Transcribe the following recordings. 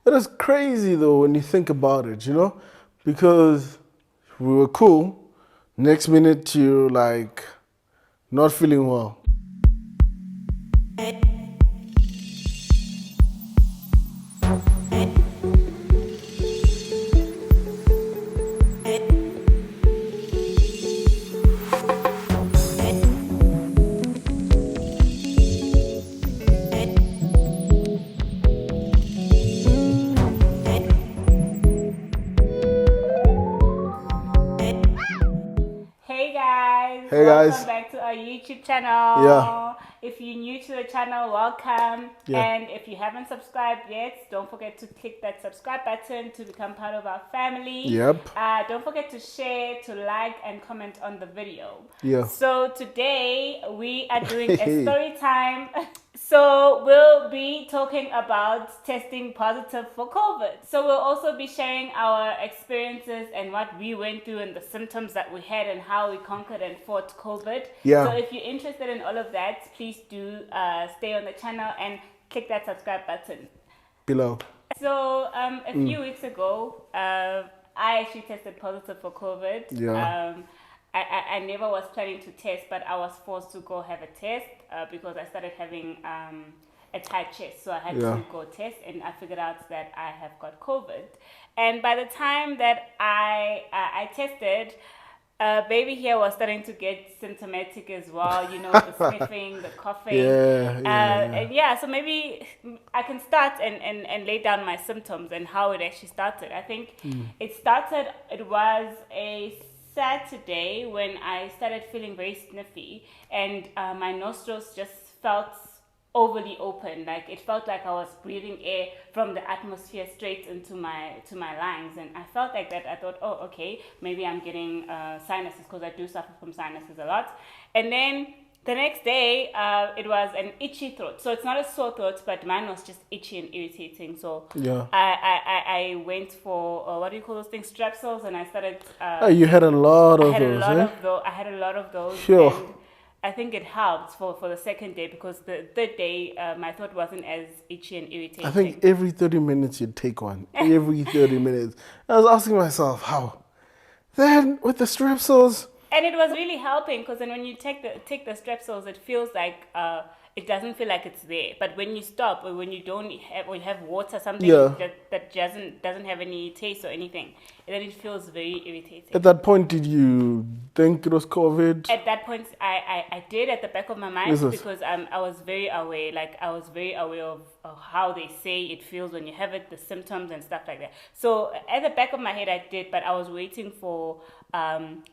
It is crazy though when you think about it, because we were cool. Next minute you're like not feeling well. Hey Welcome guys. back to our YouTube channel. Yeah. If you're new to the channel, welcome. Yeah. And if you haven't subscribed yet, don't forget to click that subscribe button to become part of our family. Yep. Don't forget to share, to like, and comment on the video. Yeah. So today we are doing a story time. So we'll be talking about testing positive for COVID. So we'll also be sharing our experiences and what we went through and the symptoms that we had and how we conquered and fought COVID. Yeah. So if you're interested in all of that, please do stay on the channel and click that subscribe button Below. So a few weeks ago, I actually tested positive for COVID. Yeah. I never was planning to test, but I was forced to go have a test because I started having a tight chest. So I had to go test, and I figured out that I have got COVID. And by the time that I tested, baby here was starting to get symptomatic as well, the sniffing, the coughing. So maybe I can start and lay down my symptoms and how it actually started. I think it was a Saturday when I started feeling very sniffy, and my nostrils just felt overly open. Like it felt like I was breathing air from the atmosphere straight into my lungs, and I felt like that. I thought, oh, okay, maybe I'm getting sinuses, because I do suffer from sinuses a lot. And then the next day, it was an itchy throat. So it's not a sore throat, but mine was just itchy and irritating. So I went for what do you call those things, strepsils, and I started. You had a lot of those. I had a lot of those. Sure. And I think it helped for the second day, because the third day my throat wasn't as itchy and irritating. I think every 30 minutes you'd take one. Every 30 minutes. I was asking myself, how? Then with the strepsils. And it was really helping, because then when you take the strepsils, it feels like it doesn't feel like it's there. But when you stop, or when you don't have, or you have water, something that doesn't have any taste or anything, and then it feels very irritating. At that point, did you think it was COVID? At that point, I did, at the back of my mind, because I was very aware. Like I was very aware of how they say it feels when you have it, the symptoms and stuff like that. So at the back of my head, I did, but I was waiting for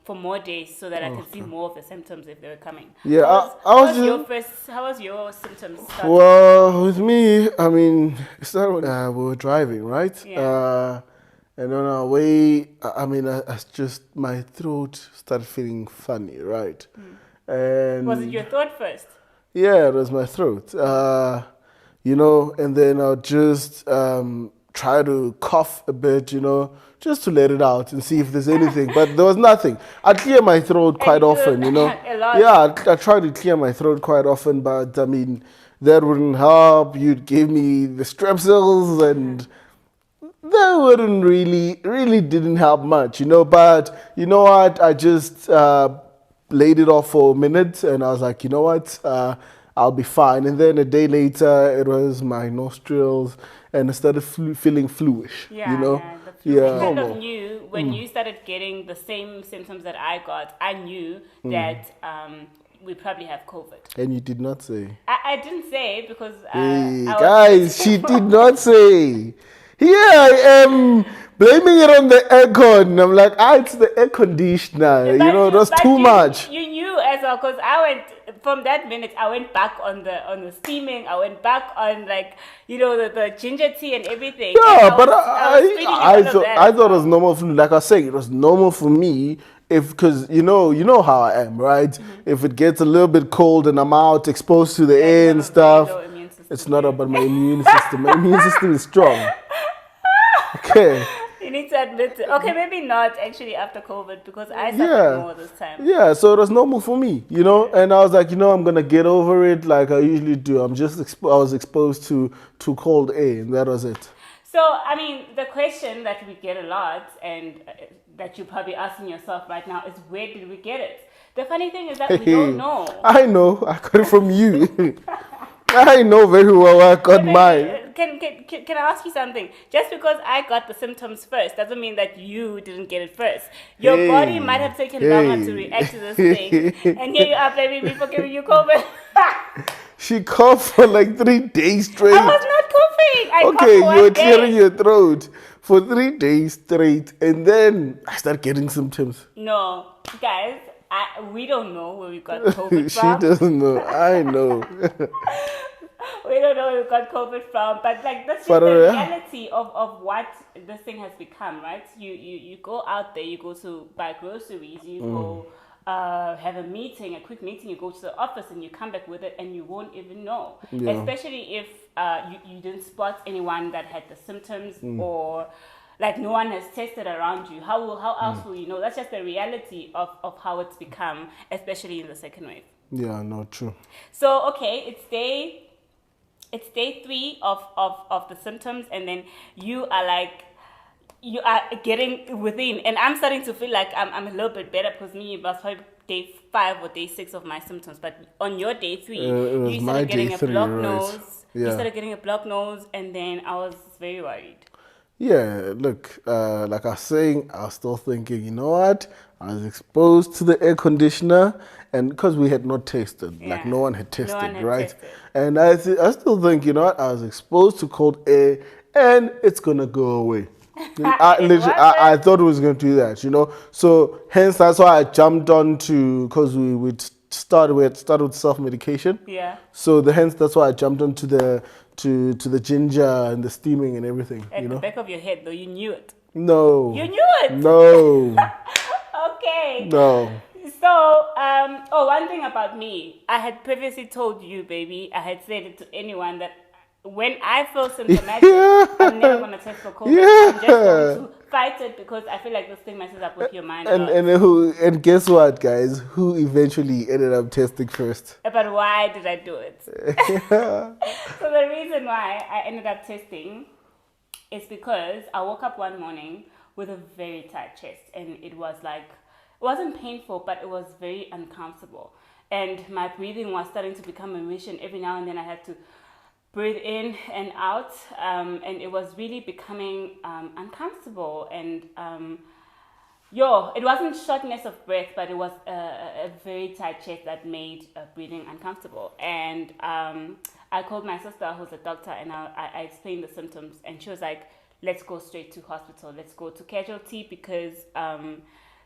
more days so that I could see more of the symptoms if they were coming. Yeah, how was your symptoms starting? Well, with me, I mean, it started when we were driving, right? Yeah. And on our way, I just, my throat started feeling funny, right? And was it your throat first? Yeah, it was my throat. And then I'll just try to cough a bit, just to let it out and see if there's anything. But there was nothing. I clear my throat quite often, A lot. Yeah, I try to clear my throat quite often, but I mean, that wouldn't help. You'd give me the strepsils, and that wouldn't really didn't help much, But you know what? I just laid it off for a minute, and I was like, you know what? I'll be fine. And then a day later, it was my nostrils, and I started feeling fluish. Yeah, the flu. I kind of knew when you started getting the same symptoms that I got. I knew that we probably have COVID. And you did not say. I didn't say, because guys, she did not say. Here I am blaming it on the aircon. I'm like, it's the air conditioner. That's too much. You knew as well, because from that minute, I went back on the steaming. I went back on the ginger tea and everything. Yeah, but I thought it was normal for me. Like I was saying, it was normal for me. Because you know how I am, right? Mm-hmm. If it gets a little bit cold and I'm out exposed to the air and stuff, it's not about my immune system. My immune system is strong. Okay. You need to admit it. Okay, maybe not actually after COVID, because I suffered more this time. Yeah, so it was normal for me, and I was like, I'm going to get over it like I usually do. I was exposed to cold air, and that was it. So, I mean, the question that we get a lot and that you're probably asking yourself right now is where did we get it? The funny thing is that we don't know. I know. I got it from you. I know very well where I got But baby, mine. can I ask you something? Just because I got the symptoms first doesn't mean that you didn't get it first. Your body might have taken longer to react to this thing. And here you are blaming me for giving you COVID. She coughed for like 3 days straight. I was not coughing. I coughed Okay, for you were one clearing day. your throat for 3 days straight, and then I started getting symptoms. No, guys, we don't know where we got COVID She from. doesn't know. I know. We don't know where we got COVID from, but like that's just But the yeah. reality of what this thing has become, right? You go out there, you go to buy groceries, you go have a quick meeting, you go to the office and you come back with it and you won't even know. Yeah. Especially if you didn't spot anyone that had the symptoms or like no one has tested around you. How else will you know? That's just the reality of how it's become, especially in the second wave. Yeah, no, true. So okay, it's day 3 of the symptoms, and then you are getting within, and I'm starting to feel like I'm a little bit better because me it was probably day 5 or day 6 of my symptoms, but on your day 3 It was you my started getting day a 3, blocked right? nose. You Yeah. started getting a blocked nose, and then I was very worried. Yeah, look, like I was saying, I was still thinking, you know what? I was exposed to the air conditioner, and because we had not tested, like Yeah. no one had No tested, one had right? tested. And I still think, you know what? I was exposed to cold air, and it's gonna go away. I thought it was gonna do that, you know. So hence that's why I jumped on to because we had started with self medication. Yeah. So that's why I jumped onto the to the ginger and the steaming and everything, At you the know. back of your head, though, you knew it. No. You knew it. No. Okay. No. So, one thing about me, I had previously told you, baby, I had said it to anyone that when I feel symptomatic, I'm never going to test for COVID. I'm just going to fight it because I feel like this thing messes up with your mind a lot. And guess what, guys? Who eventually ended up testing first? But why did I do it? So the reason why I ended up testing is because I woke up one morning with a very tight chest, and it wasn't painful, but it was very uncomfortable. And my breathing was starting to become a mission. Every now and then I had to breathe in and out, and it was really becoming uncomfortable. And it wasn't shortness of breath, but it was a very tight chest that made breathing uncomfortable. And I called my sister, who's a doctor, and I explained the symptoms, and she was like, let's go straight to hospital. Let's go to casualty because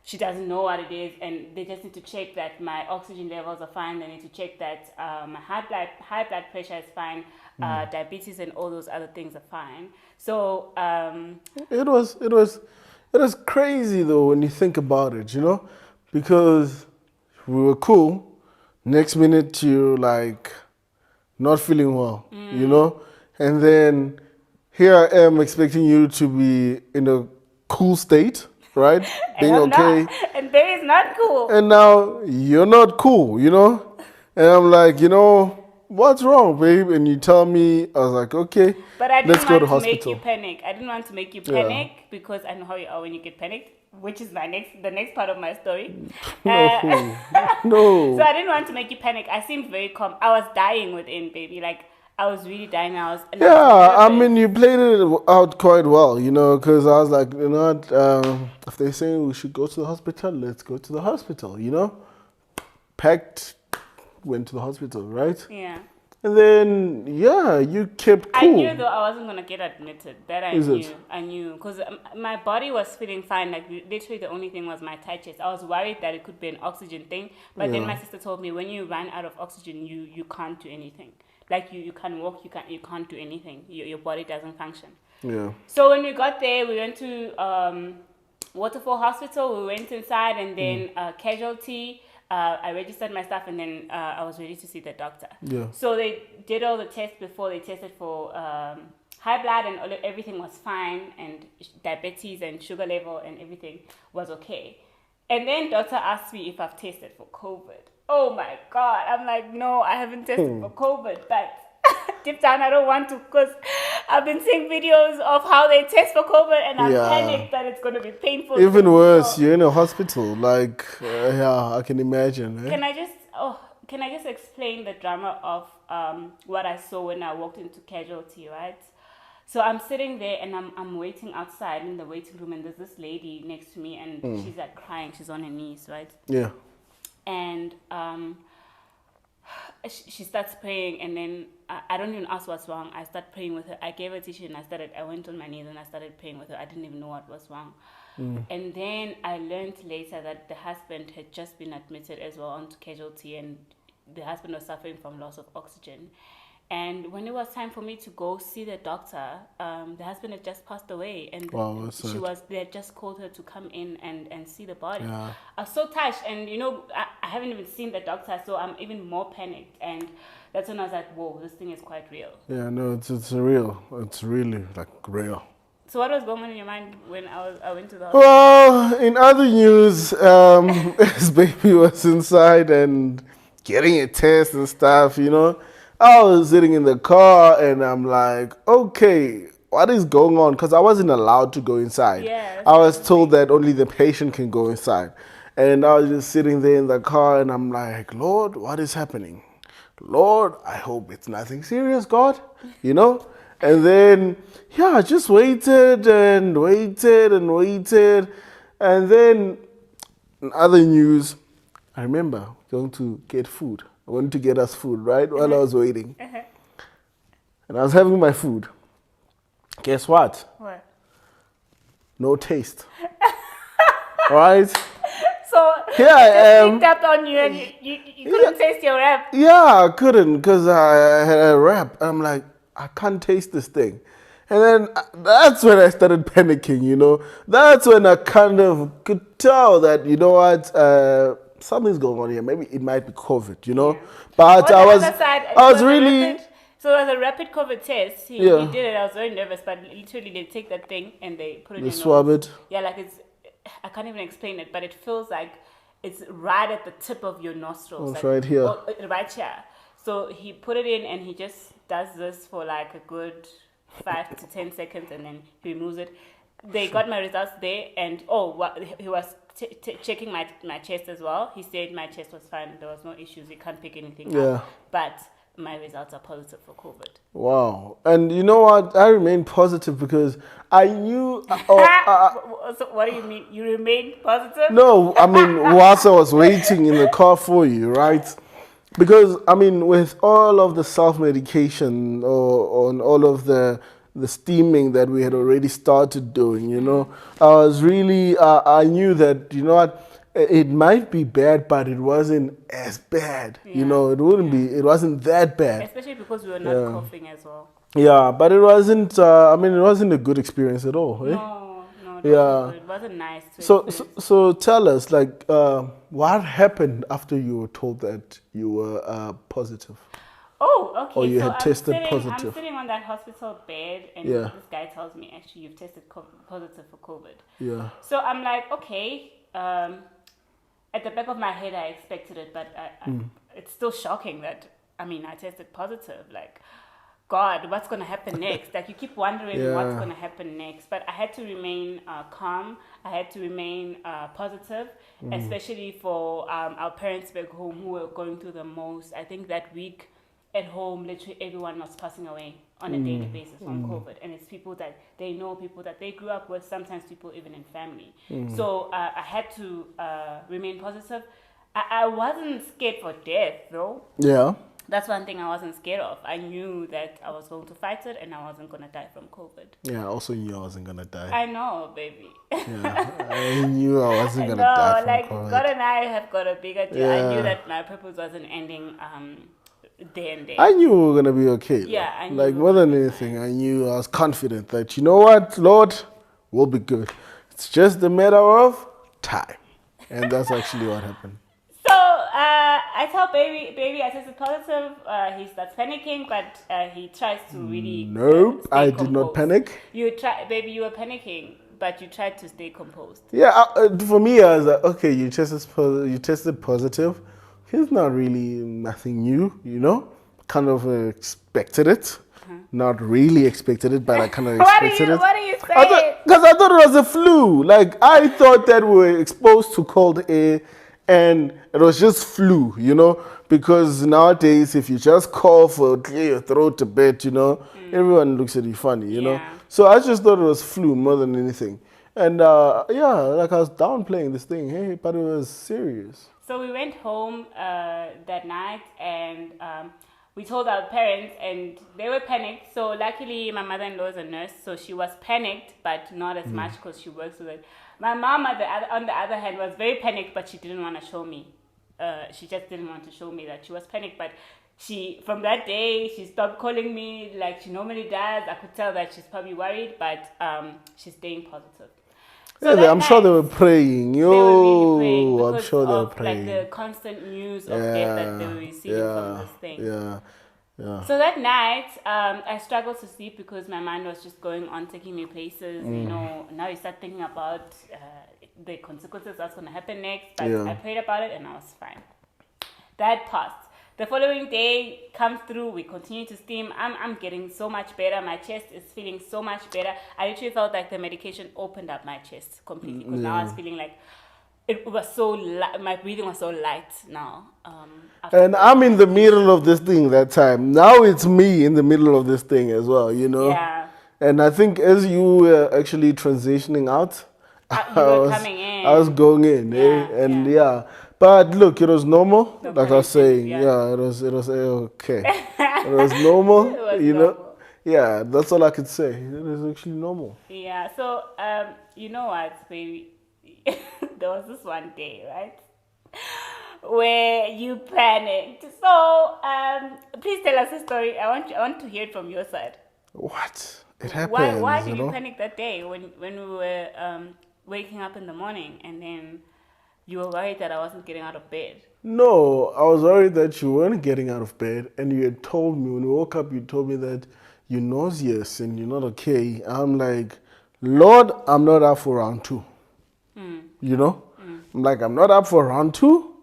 she doesn't know what it is, and they just need to check that my oxygen levels are fine. They need to check that my high blood pressure is fine, diabetes and all those other things are fine. So It was crazy though when you think about it, you know, because we were cool. Next minute you're like not feeling well, you know, and then here I am expecting you to be in a cool state, right? Being and I'm okay. not, and baby is not cool. And now you're not cool, you know? And I'm like, you know, what's wrong, babe? And you tell me, I was like, okay, But I let's didn't go to want to make you hospital. panic. I didn't want to make you panic because I know how you are when you get panicked, which is the next part of my story. No, no. So I didn't want to make you panic. I seemed very calm. I was dying within, baby. Like I was really dying. Yeah, I mean, you played it out quite well, you know, because I was like, you know what, if they're saying we should go to the hospital, let's go to the hospital, you know? Packed, went to the hospital, right? Yeah. And then, yeah, you kept cool. I knew though I wasn't gonna get admitted. That I Is knew. it? I knew because my body was feeling fine. Like literally, the only thing was my tight chest. I was worried that it could be an oxygen thing, but then Yeah. my sister told me when you run out of oxygen, you can't do anything. Like you can't walk, you can't do anything. Your body doesn't function. Yeah. So when we got there, we went to Waterfall Hospital. We went inside, and then casualty. I registered my stuff, and then I was ready to see the doctor. Yeah. So they did all the tests before. They tested for high blood, and everything was fine, and diabetes and sugar level and everything was okay. And then doctor asked me if I've tested for COVID. Oh my God. I'm like, no, I haven't tested for COVID, but deep down I don't want to because I've been seeing videos of how they test for COVID, and I'm Yeah. panicked that it's going to be painful. Even worse, So, you're in a hospital. Like, yeah, I can imagine. Eh? can I just explain the drama of what I saw when I walked into casualty, right? So I'm sitting there and I'm waiting outside in the waiting room, and there's this lady next to me, and she's like crying. She's on her knees, right? Yeah. And she starts praying, and then I don't even ask what's wrong. I start praying with her. I gave her a tissue, and I went on my knees and I started praying with her. I didn't even know what was wrong. And then I learned later that the husband had just been admitted as well onto casualty, and the husband was suffering from loss of oxygen. And when it was time for me to go see the doctor, the husband had just passed away, and Wow, that's sad. they had just called her to come in and see the body. Yeah. I was so touched, and I haven't even seen the doctor, so I'm even more panicked. And that's when I was like, whoa, this thing is quite real. Yeah, no, it's real. It's really like real. So what was going on in your mind when I went to the hospital? Well, in other news, his baby was inside and getting a test and stuff, I was sitting in the car and I'm like, okay, what is going on? Because I wasn't allowed to go inside. Yeah, I was told that only the patient can go inside. And I was just sitting there in the car and I'm like, Lord, what is happening? Lord, I hope it's nothing serious, God, And then, yeah, I just waited and waited and waited. And then, in other news, I remember going to get food. I went to get us food, right, while I was waiting. And I was having my food. Guess what? What? No taste. Right? So Here I am. Picked up on you, and you couldn't taste your wrap. Yeah, I couldn't because I had a wrap. I'm like, I can't taste this thing. And then that's when I started panicking, That's when I kind of could tell that, something's going on here. Maybe it might be COVID, Yeah. But On the other side, I was really... So it was a rapid COVID test. He did it. I was very nervous, but literally they take that thing and they put it in your swab nose. it. Yeah, like I can't even explain it, but it feels like it's right at the tip of your nostrils. It's right here. Right here. So he put it in and he just does this for like a good 5 to 10 seconds and then he removes it. They got my results there, and he was checking my chest as well. He said my chest was fine. There was no issues. He can't pick anything up. But my results are positive for COVID. Wow. And you know what? I remain positive because I knew... So what do you mean? You remain positive? No, I mean, whilst I was waiting in the car for you, right? Because, I mean, with all of the self-medication or on all of the steaming that we had already started doing, I was really... I knew that, what? It might be bad, but it wasn't as bad. It wouldn't be. It wasn't that bad. Especially because we were not coughing as well. Yeah, but it wasn't. It wasn't a good experience at all. Eh? No, it wasn't nice. So tell us, like, what happened after you were told that you were positive? Oh, okay. Or you had tested positive. I'm sitting on that hospital bed, and this guy tells me, actually, you've tested positive for COVID. Yeah. So I'm like, okay. At the back of my head, I expected it, but it's still shocking that, I tested positive. Like, God, what's going to happen next? Like, you keep wondering what's going to happen next. But I had to remain calm. I had to remain positive, especially for our parents back home who were going through the most. I think that week at home, literally everyone was passing away on a daily basis from COVID. And it's people that they know, people that they grew up with, sometimes people even in family. So I had to remain positive. I wasn't scared for death, though. Yeah. That's one thing I wasn't scared of. I knew that I was going to fight it and I wasn't going to die from COVID. Yeah, I also knew I wasn't going to die. I know, baby. Yeah, I knew I wasn't going to die from COVID. God and I have got a bigger deal. Yeah. I knew that my purpose wasn't ending day and day. I knew we were going to be okay. Yeah, I knew. Like, more than anything, I was confident that, you know what, Lord, we'll be good. It's just a matter of time. And that's actually what happened. So I tell baby I tested positive. He starts panicking, but he tries to really. Nope, I composed. did not panic. You were panicking, but you tried to stay composed. Yeah, for me, I was like, okay, you tested positive. It's not really nothing new, kind of expected it. not really expected it, but I kind of What are expected you? it. What are you saying? Because I thought it was a flu. Like, I thought that we were exposed to cold air and it was just flu, you know? Because nowadays, if you just cough or clear your throat a bit, you know, everyone looks at you funny, you know? Yeah. So I just thought it was flu more than anything. And yeah, like I was downplaying this thing, hey, but it was serious. So we went home that night and we told our parents and they were panicked. So luckily my mother-in-law is a nurse, so she was panicked, but not as much because she works with it. My mom, on the other hand, was very panicked, but she didn't want to show me. She just didn't want to show me that she was panicked, but from that day, she stopped calling me like she normally does. I could tell that she's probably worried, but she's staying positive. So Yeah, that I'm sure they were night, praying. they were really praying Yo, I'm because sure they were of like praying. the constant news of death that they Yeah, were receiving from yeah, this thing. yeah, yeah. So that night, I struggled to sleep because my mind was just going on, taking me places. You know, now you start thinking about the consequences that's going to happen next. But Yeah. I prayed about it and I was fine. That passed. The following day comes through. We continue to steam. I'm getting so much better. My chest is feeling so much better. I literally felt like the medication opened up my chest completely because now I was feeling like it was so my breathing was so light now. And I'm in the middle of this thing that time. Now it's me in the middle of this thing as well, you know? Yeah. And I think as you were actually transitioning out, You were coming in. I was going in, Yeah, eh? And yeah. yeah. But look, it was normal. No Like pun I was intended, saying, yeah. yeah, it was okay. It was normal, It was you know? normal. Yeah, that's all I could say. It was actually normal. Yeah. So you know what, baby? There was this one day, right? Where you panicked. So please tell us the story. I want to hear it from your side. What? It Why happens, did you you know? panic that day when we were waking up in the morning and then you were worried that I wasn't getting out of bed? No, I was worried that you weren't getting out of bed, and you had told me when you woke up, you told me that you're nauseous and you're not okay. I'm like, Lord, I'm not up for round two. You know? I'm like, I'm not up for round two,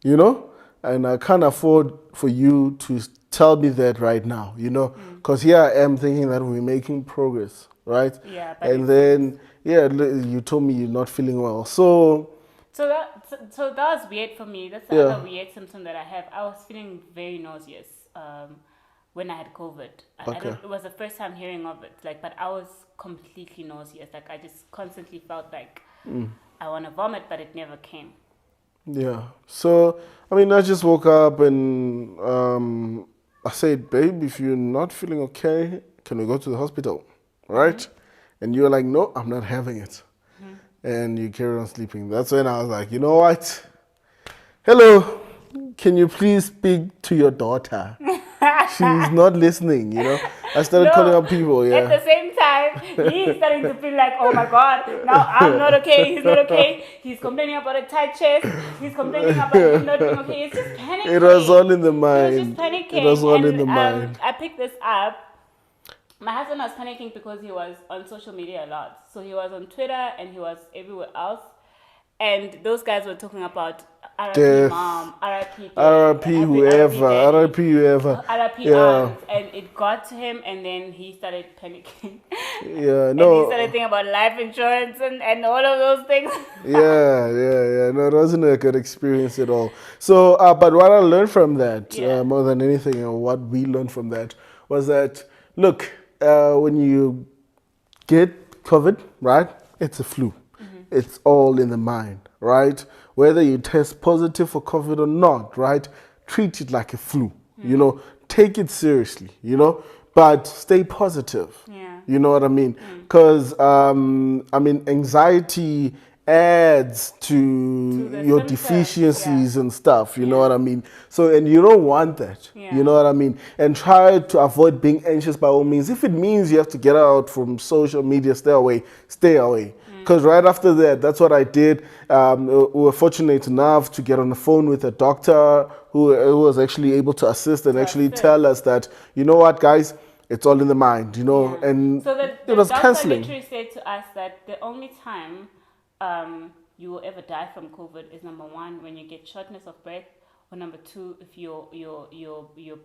you know? And I can't afford for you to tell me that right now, you know? Because here I am thinking that we're making progress, right? Yeah, but And then, yeah, you told me you're not feeling well. So that was weird for me. That's the Yeah. other weird symptom that I have. I was feeling very nauseous when I had COVID. I Okay. don't, it was the first time hearing of it. Like, but I was completely nauseous. Like I just constantly felt like I want to vomit, but it never came. Yeah. So, I mean, I just woke up and I said, babe, if you're not feeling okay, can we go to the hospital? Right? And you were like, no, I'm not having it. And you carried on sleeping. That's when I was like, you know what? Hello, can you please speak to your daughter? She's not listening, you know? I started calling up people, At yeah. the same time, he's starting to feel like, oh my God, now I'm not okay. He's not okay. He's complaining about a tight chest. He's complaining about him not being okay. It's just panicking. It was all in the He was just mind. panicking. It was all in And the mind. I picked this up. My husband was panicking because he was on social media a lot. So he was on Twitter and he was everywhere else. And those guys were talking about RIP Death. mom, RIP dad, RIP whoever, RIP whoever. RIP Yeah. aunts. And it got to him and then he started panicking. Yeah, And he no. started thinking about life insurance and all of those things. Yeah. No, it wasn't a good experience at all. So, but what I learned from that, Yeah. more than anything, and what we learned from that, was that, look, when you get COVID, right, it's a flu. It's all in the mind, right? Whether you test positive for COVID or not, right, treat it like a flu, you know, take it seriously, you know, but stay positive. Yeah. You know what I mean? Because, I mean, anxiety adds to the your symptoms, deficiencies and stuff, you know Yeah. what I mean? So, and you don't want that, Yeah. you know what I mean? And try to avoid being anxious by all means. If it means you have to get out from social media, stay away, stay away. Because right after that, that's what I did. We were fortunate enough to get on the phone with a doctor who was actually able to assist and To actually assist. tell us that, you know what, guys, it's all in the mind, you know, Yeah. and So it the was doctor counseling. literally said to us that the only time you will ever die from COVID is number one, when you get shortness of breath, or number two, if your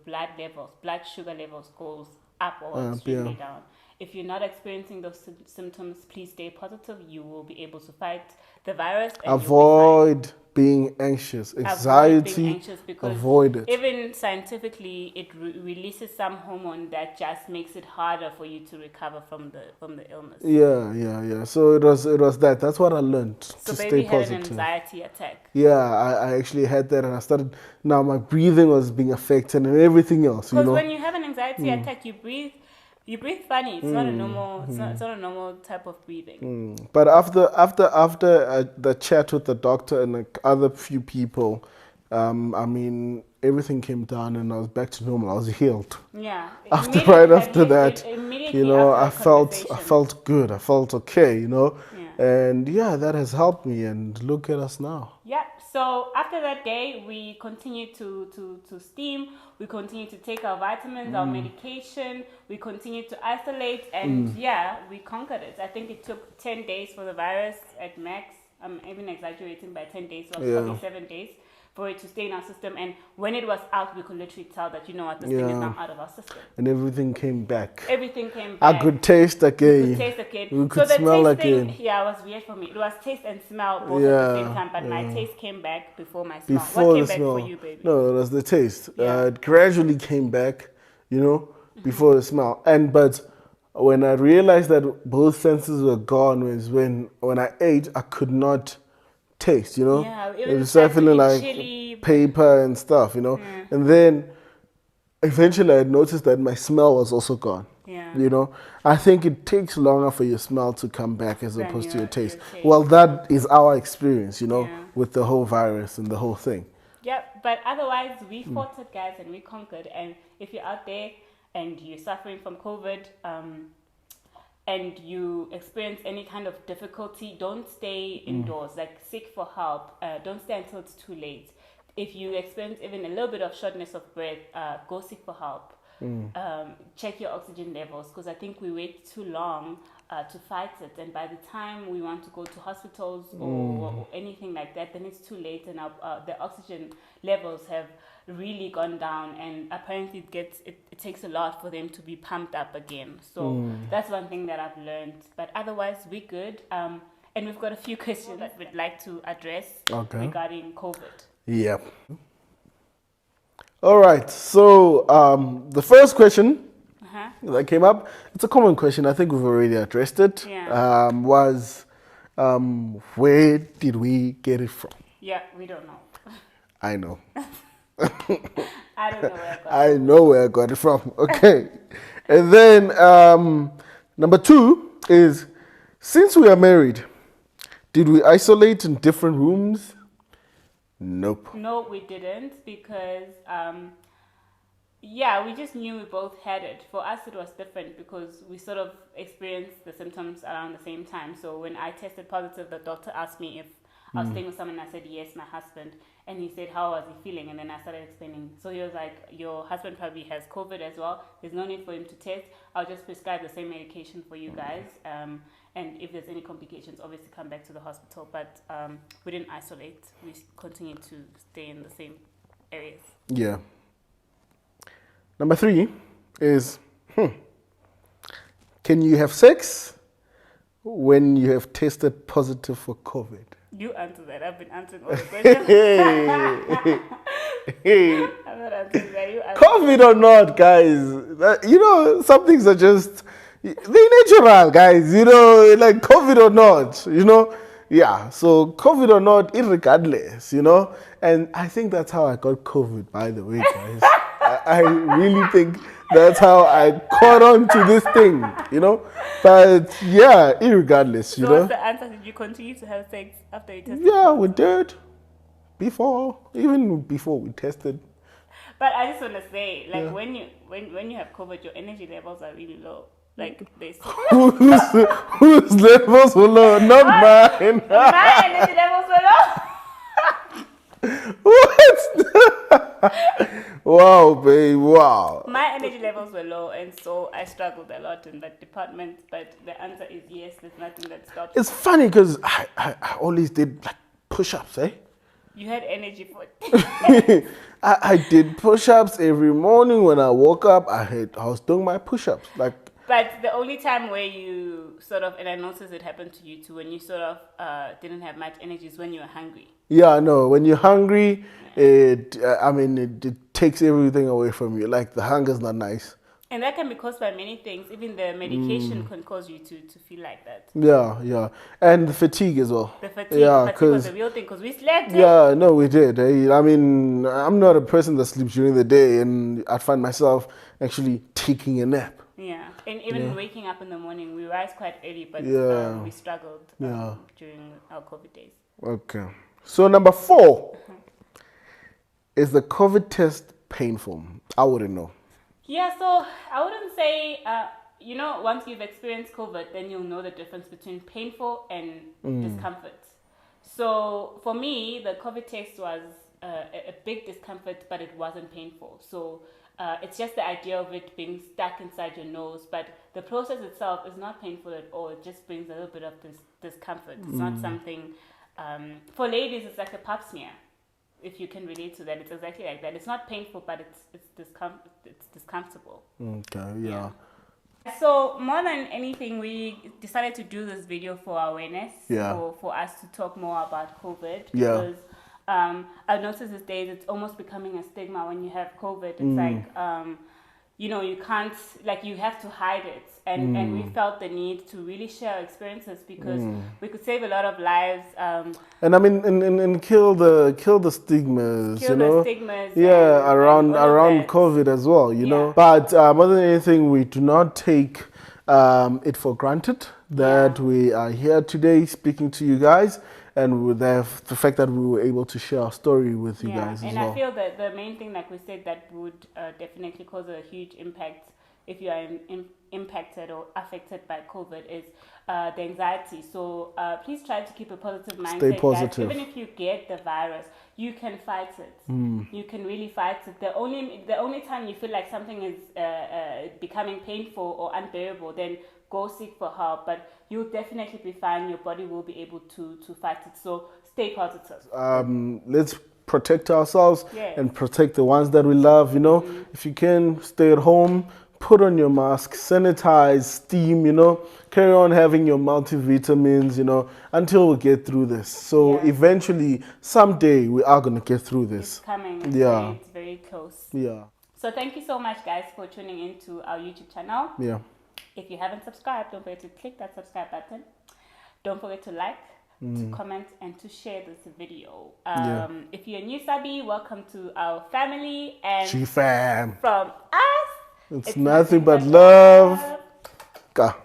blood sugar levels goes up or extremely yeah. down. If you're not experiencing those symptoms, please stay positive. You will be able to fight the virus and you'll be fine. Avoid being anxious. Avoid being Anxiety, anxious because avoid it. even scientifically it releases some hormone that just makes it harder for you to recover from the illness. Yeah. So it was that. That's what I learned So to baby stay had an positive. anxiety attack. Yeah, I actually had that, and I started. Now my breathing was being affected and everything else. Because when you have an anxiety attack, you breathe funny. It's not a normal. It's not a normal type of breathing. But after the chat with the doctor and like other few people, I mean everything came down and I was back to normal. I was healed. Yeah. After that, Immediately I after the felt good. I felt okay. Yeah. And yeah, that has helped me. And look at us now. Yeah. So after that day, we continued to steam. We continued to take our vitamins, our medication. We continued to isolate, and yeah, we conquered it. I think it took 10 days for the virus at max. I'm even exaggerating by 10 days. So it was probably 7 days for it to stay in our system. And when it was out, we could literally tell that, you know what, this thing is now out of our system. And everything came back. Everything came back. I could taste again. We could taste again. We could so the smell taste again. thing, yeah, it was weird for me. It was taste and smell both at the same time, but my taste came back before my smell. What came back for you, baby? No, it was the taste. Yeah. It gradually came back, before the smell. But when I realized that both senses were gone was when I ate, I could not taste, Yeah, it was started feeling like chili. paper and stuff, And then eventually I noticed that my smell was also gone. Yeah. I think it takes longer for your smell to come back as Than opposed to your taste. your taste. Well, that is our experience, Yeah. with the whole virus and the whole thing. Yeah, but otherwise we fought it, guys, and we conquered. And if you're out there and you're suffering from COVID, and you experience any kind of difficulty, don't stay indoors. Like, seek for help. Don't stay until it's too late. If you experience even a little bit of shortness of breath, go seek for help. Check your oxygen levels, because I think we wait too long to fight it, and by the time we want to go to hospitals or anything like that, then it's too late, and the oxygen levels have really gone down, and apparently it takes a lot for them to be pumped up again. So that's one thing that I've learned, but otherwise we're good. And we've got a few questions that we'd like to address regarding COVID. Yep. All right. So the first question that came up, it's a common question. I think we've already addressed it. Yeah. Was where did we get it from? Yeah, we don't know. I know. I don't know where I got it. I know where I got it from. Okay. And then number 2 is, since we are married, did we isolate in different rooms? Nope. No, we didn't, because we just knew we both had it. For us, it was different because we sort of experienced the symptoms around the same time. So when I tested positive, the doctor asked me if I was staying with someone. I said, yes, my husband. And he said, how was he feeling? And then I started explaining. So he was like, your husband probably has COVID as well. There's no need for him to test. I'll just prescribe the same medication for you guys. And if there's any complications, obviously come back to the hospital. But we didn't isolate. We continued to stay in the same areas. Yeah. Number 3 is, can you have sex when you have tested positive for COVID? You answer that. I've been answering all the questions. I'm not answering that. You answer. COVID or not, guys, some things are just, they're natural, guys, like COVID or not, Yeah, so COVID or not, irregardless, And I think that's how I got COVID, by the way, guys. I really think that's how I caught on to this thing, But yeah, irregardless, So what's the answer? Did you continue to have sex after you tested? Yeah, we did. Even before we tested. But I just want to say, like, when you have COVID, your energy levels are really low. Like, they whose levels were low? Not mine. My energy levels were low. What? Wow, babe, wow. My energy levels were low, and so I struggled a lot in that department. But the answer is yes, there's nothing that stops. It's funny because I always did like push-ups, You had energy for it. I did push-ups every morning when I woke up. I was doing my push-ups. Like, But the only time where you sort of, and I noticed it happened to you too, when you sort of didn't have much energy is when you were hungry. yeah, no. When you're hungry, it takes everything away from you. Like the hunger's not nice. And that can be caused by many things. Even the medication can cause you to feel like that. Yeah, and the fatigue as well. The fatigue, Yeah, fatigue was because a real thing because we slept. yeah, no, we did. I mean, I'm not a person that sleeps during the day, and I'd find myself actually taking a nap. Yeah, and even waking up in the morning, we rise quite early, but Yeah. we struggled during our COVID days. Okay. So number 4 is the COVID test painful? I wouldn't know. Yeah, so I wouldn't say, once you've experienced COVID, then you'll know the difference between painful and discomfort. So for me, the COVID test was a big discomfort, but it wasn't painful. So it's just the idea of it being stuck inside your nose, but the process itself is not painful at all. It just brings a little bit of this discomfort. It's not something, for ladies, it's like a pap smear. If you can relate to that, it's exactly like that. It's not painful, but it's discomfortable. Okay, yeah. So more than anything, we decided to do this video for awareness, Yeah. for us to talk more about COVID. Yeah. Because I've noticed these days it's almost becoming a stigma when you have COVID. It's like, you can't, like you have to hide it. And we felt the need to really share our experiences because we could save a lot of lives. And I mean, and kill the stigmas, Kill you know. the stigmas. Yeah, and all of around that. COVID as well, you know. Yeah. But more than anything, we do not take it for granted that we are here today speaking to you guys, and with the fact that we were able to share our story with you guys as and well. I feel that the main thing, like we said, that would definitely cause a huge impact if you are impacted or affected by COVID is the anxiety. So please try to keep a positive mindset. Stay positive. Even if you get the virus, you can fight it. You can really fight it. The only time you feel like something is becoming painful or unbearable, then go seek for help. But you'll definitely be fine. Your body will be able to fight it. So stay positive. Let's protect ourselves Yes. and protect the ones that we love, you know. If you can, stay at home, put on your mask, sanitize, steam, you know, carry on having your multivitamins, you know, until we get through this. So eventually, someday, we are going to get through this. It's coming. It's very close. Yeah. So thank you so much, guys, for tuning into our YouTube channel. Yeah. If you haven't subscribed, don't forget to click that subscribe button. Don't forget to like, to comment, and to share this video. If you're a new subby, welcome to our family. And G-fam. from us, It's nothing but love. Ka.